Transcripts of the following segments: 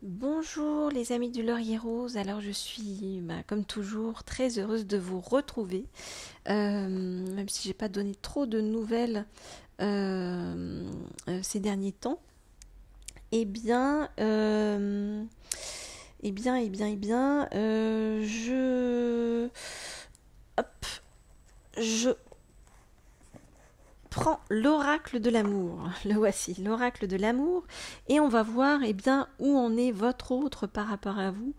Bonjour les amis du Laurier Rose, alors je suis comme toujours très heureuse de vous retrouver, même si j'ai pas donné trop de nouvelles ces derniers temps. Eh bien, hop, je prends l'oracle de l'amour. Le voici, l'oracle de l'amour, et on va voir où en est votre autre par rapport à vous,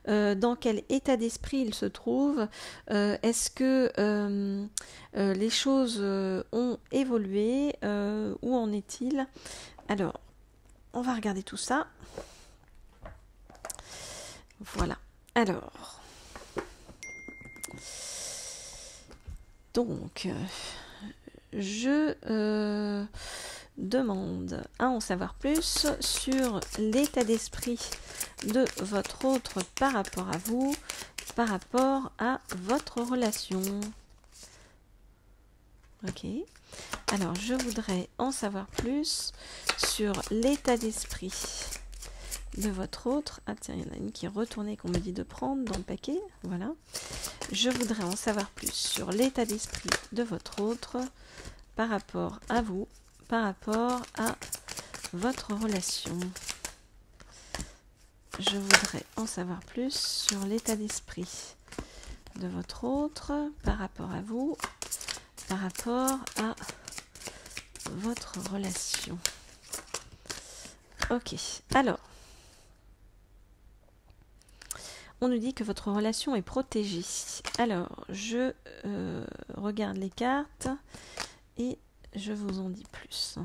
dans quel état d'esprit il se trouve, est-ce que les choses ont évolué, où en est-il? Alors, on va regarder tout ça. Voilà. Alors, donc, je demande à en savoir plus sur l'état d'esprit de votre autre par rapport à vous, par rapport à votre relation. Ok. Alors, je voudrais en savoir plus sur l'état d'esprit de votre autre. Ah tiens, il y en a une qui est retournée qu'on me dit de prendre dans le paquet. Voilà. Je voudrais en savoir plus sur l'état d'esprit de votre autre par rapport à vous, par rapport à votre relation. Je voudrais en savoir plus sur l'état d'esprit de votre autre par rapport à vous, par rapport à votre relation. Ok, alors, on nous dit que votre relation est protégée. Alors, je regarde les cartes et je vous en dis plus.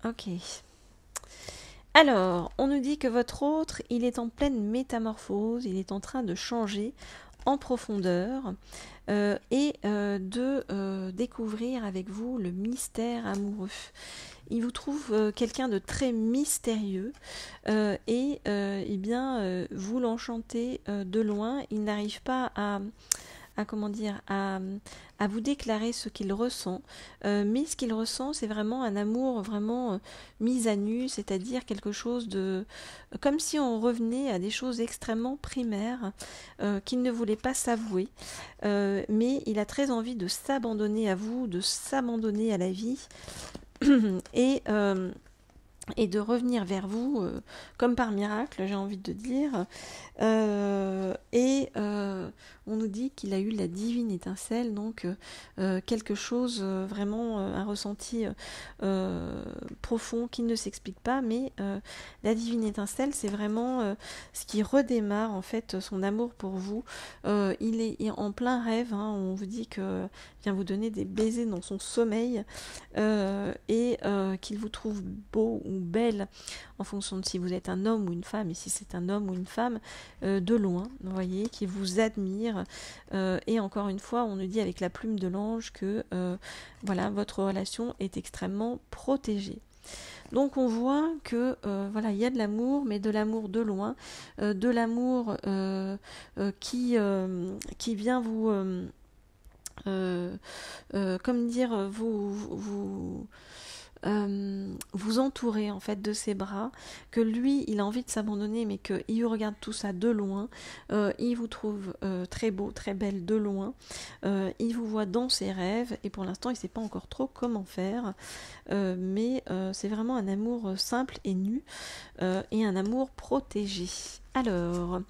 Ok. Alors, on nous dit que votre autre, il est en pleine métamorphose, il est en train de changer en profondeur de découvrir avec vous le mystère amoureux. Il vous trouve quelqu'un de très mystérieux vous l'enchantez de loin. Il n'arrive pas à vous déclarer ce qu'il ressent, mais ce qu'il ressent, c'est vraiment un amour vraiment mis à nu, c'est-à-dire quelque chose de comme si on revenait à des choses extrêmement primaires qu'il ne voulait pas s'avouer, mais il a très envie de s'abandonner à vous, de s'abandonner à la vie et et de revenir vers vous comme par miracle, j'ai envie de dire. On nous dit qu'il a eu la divine étincelle, donc quelque chose, vraiment un ressenti profond qui ne s'explique pas, mais la divine étincelle, c'est vraiment ce qui redémarre en fait son amour pour vous. Il est en plein rêve, hein, on vous dit que vient vous donner des baisers dans son sommeil qu'il vous trouve beau ou belle en fonction de si vous êtes un homme ou une femme, et si c'est un homme ou une femme, de loin, vous voyez, qui vous admire. Et encore une fois, on nous dit avec la plume de l'ange que voilà, votre relation est extrêmement protégée. Donc on voit que voilà, il y a de l'amour, mais de l'amour de loin, de l'amour qui vient vous comme dire vous entourer en fait de ses bras, que lui il a envie de s'abandonner, mais qu'il regarde tout ça de loin, il vous trouve très beau, très belle de loin, il vous voit dans ses rêves, et pour l'instant il ne sait pas encore trop comment faire, mais c'est vraiment un amour simple et nu, et un amour protégé. Alors,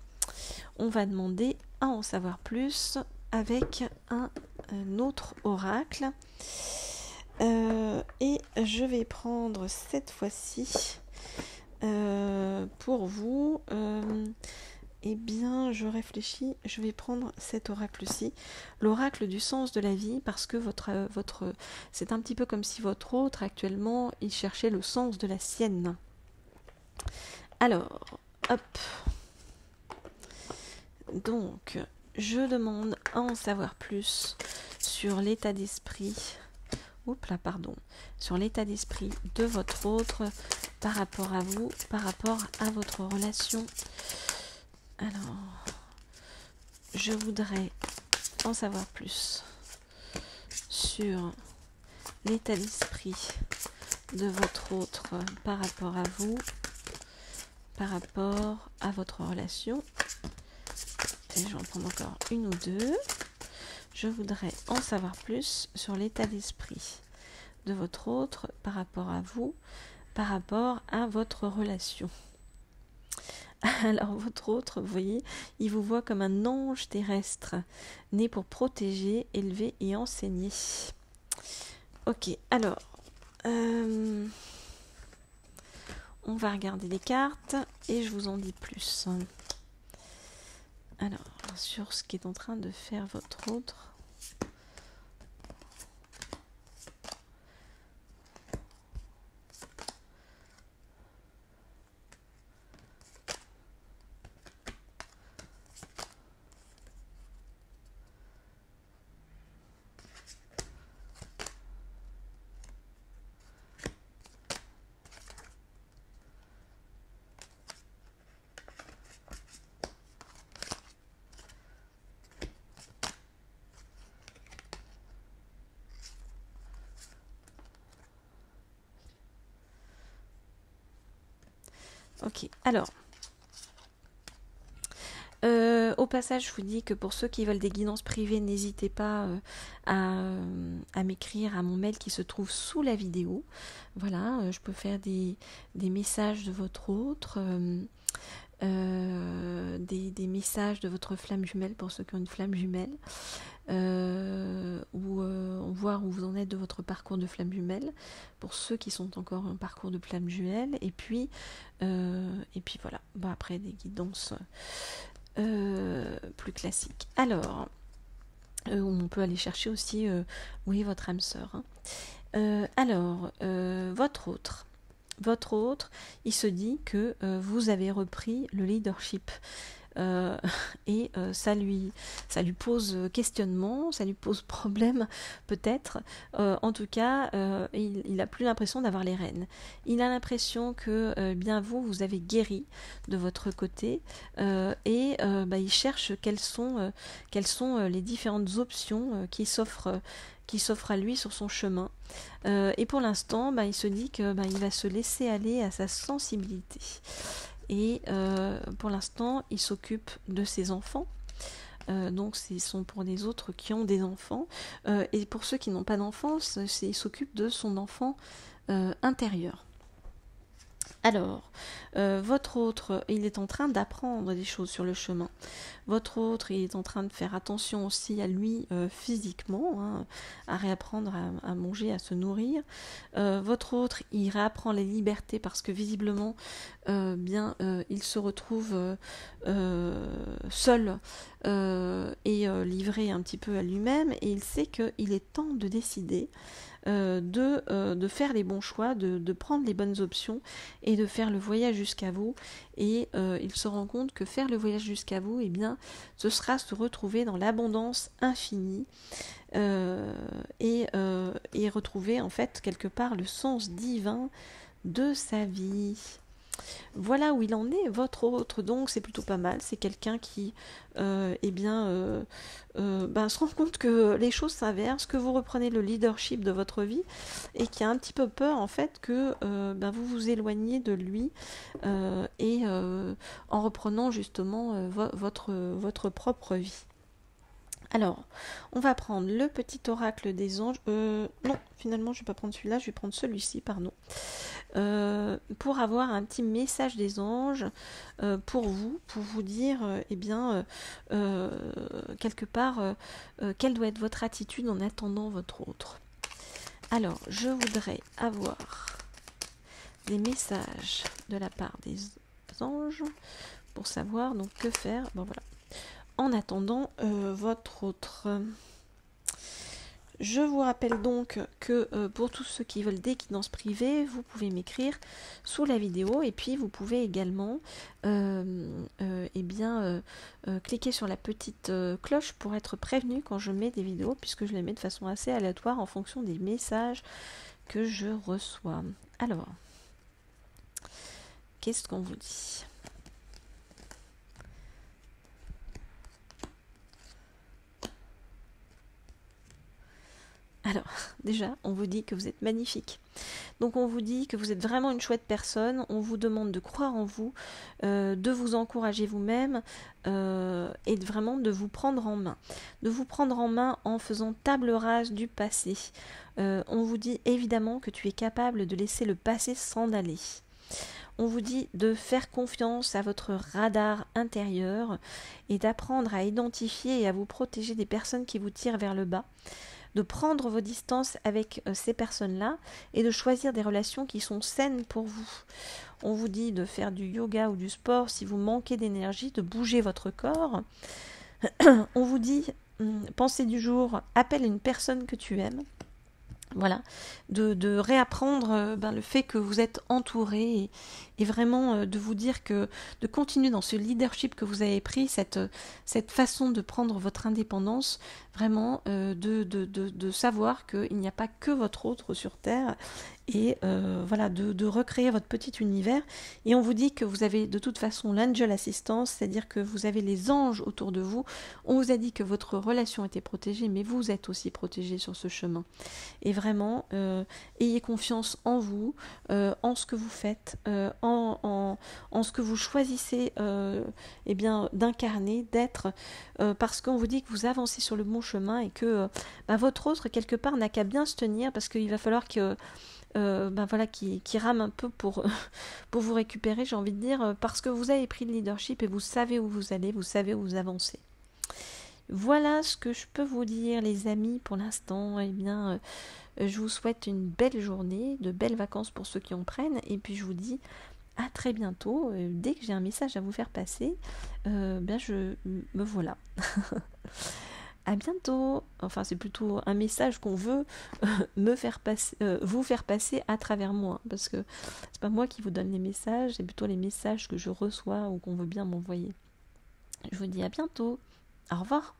on va demander à en savoir plus avec un autre oracle. Et je vais prendre cette fois-ci pour vous. Je réfléchis, je vais prendre cet oracle-ci, l'oracle du sens de la vie, parce que c'est un petit peu comme si votre autre actuellement, il cherchait le sens de la sienne. Alors, hop. Donc, je demande à en savoir plus sur l'état d'esprit. Oups là, pardon. Sur l'état d'esprit de votre autre par rapport à vous, par rapport à votre relation. Alors, je voudrais en savoir plus sur l'état d'esprit de votre autre par rapport à vous, par rapport à votre relation. Et je vais en prendre encore une ou deux. Je voudrais en savoir plus sur l'état d'esprit de votre autre par rapport à vous, par rapport à votre relation. Alors votre autre, vous voyez, il vous voit comme un ange terrestre, né pour protéger, élever et enseigner. Ok, alors, on va regarder les cartes et je vous en dis plus. Alors, sur ce qui est en train de faire votre autre. Ok, alors, au passage, je vous dis que pour ceux qui veulent des guidances privées, n'hésitez pas à m'écrire à mon mail qui se trouve sous la vidéo. Voilà, je peux faire des messages de votre autre, des messages de votre flamme jumelle pour ceux qui ont une flamme jumelle. Ou voir où vous en êtes de votre parcours de flamme jumelle pour ceux qui sont encore en parcours de flamme jumelle, et puis voilà, après des guidances plus classiques. Alors on peut aller chercher aussi oui, votre âme sœur, hein. Alors votre autre, il se dit que vous avez repris le leadership. Et ça lui pose questionnement, ça lui pose problème peut-être. En tout cas, il n'a plus l'impression d'avoir les rênes. Il a l'impression que bien vous avez guéri de votre côté, et il cherche quelles sont les différentes options qui s'offrent à lui sur son chemin. Et pour l'instant, il se dit que il va se laisser aller à sa sensibilité. Et pour l'instant, il s'occupe de ses enfants. Donc, ce sont pour les autres qui ont des enfants. Et pour ceux qui n'ont pas d'enfants, il s'occupe de son enfant intérieur. Alors, votre autre, il est en train d'apprendre des choses sur le chemin. Votre autre, il est en train de faire attention aussi à lui physiquement, hein, à réapprendre à manger, à se nourrir. Votre autre, il réapprend les libertés parce que visiblement, il se retrouve seul et livré un petit peu à lui-même, et il sait qu'il est temps de décider. De faire les bons choix, de prendre les bonnes options et de faire le voyage jusqu'à vous. Et il se rend compte que faire le voyage jusqu'à vous, ce sera se retrouver dans l'abondance infinie et retrouver en fait quelque part le sens divin de sa vie. Voilà où il en est, votre autre, donc c'est plutôt pas mal. C'est quelqu'un qui se rend compte que les choses s'inversent, que vous reprenez le leadership de votre vie et qui a un petit peu peur en fait que vous vous éloigniez de lui en reprenant justement votre propre vie. Alors, on va prendre le petit oracle des anges. Non, finalement, je ne vais pas prendre celui-là, je vais prendre celui-ci, pardon. Pour avoir un petit message des anges pour vous dire, quelque part, quelle doit être votre attitude en attendant votre autre. Alors, je voudrais avoir des messages de la part des anges pour savoir donc que faire. Bon, voilà. En attendant votre autre, Je vous rappelle donc que pour tous ceux qui veulent des guidances privées, vous pouvez m'écrire sous la vidéo et puis vous pouvez également cliquer sur la petite cloche pour être prévenu quand je mets des vidéos, puisque je les mets de façon assez aléatoire en fonction des messages que je reçois. Alors, qu'est-ce qu'on vous dit ? Alors, déjà, on vous dit que vous êtes magnifique. Donc on vous dit que vous êtes vraiment une chouette personne, on vous demande de croire en vous, de vous encourager vous-même et vraiment de vous prendre en main. De vous prendre en main en faisant table rase du passé. On vous dit évidemment que tu es capable de laisser le passé s'en aller. On vous dit de faire confiance à votre radar intérieur et d'apprendre à identifier et à vous protéger des personnes qui vous tirent vers le bas, de prendre vos distances avec ces personnes-là et de choisir des relations qui sont saines pour vous. On vous dit de faire du yoga ou du sport si vous manquez d'énergie, de bouger votre corps. On vous dit, pensée du jour, appelle une personne que tu aimes. Voilà, de réapprendre le fait que vous êtes entouré et vraiment de vous dire que de continuer dans ce leadership que vous avez pris, cette façon de prendre votre indépendance, vraiment de savoir qu'il n'y a pas que votre autre sur Terre et de recréer votre petit univers. Et on vous dit que vous avez de toute façon l'angel assistance, c'est-à-dire que vous avez les anges autour de vous. On vous a dit que votre relation était protégée, mais vous êtes aussi protégé sur ce chemin. Et vraiment, ayez confiance en vous, en ce que vous faites, en ce que vous choisissez d'incarner, d'être, parce qu'on vous dit que vous avancez sur le bon chemin et que votre autre, quelque part, n'a qu'à bien se tenir, parce qu'il va falloir que qui rame un peu pour vous récupérer, j'ai envie de dire, parce que vous avez pris le leadership et vous savez où vous allez, vous savez où vous avancez. Voilà ce que je peux vous dire, les amis, pour l'instant. Je vous souhaite une belle journée, de belles vacances pour ceux qui en prennent, et puis je vous dis à très bientôt. Dès que j'ai un message à vous faire passer, je me voilà. À bientôt. Enfin, c'est plutôt un message qu'on veut vous faire passer à travers moi, parce que c'est pas moi qui vous donne les messages, c'est plutôt les messages que je reçois ou qu'on veut bien m'envoyer. Je vous dis à bientôt. Au revoir.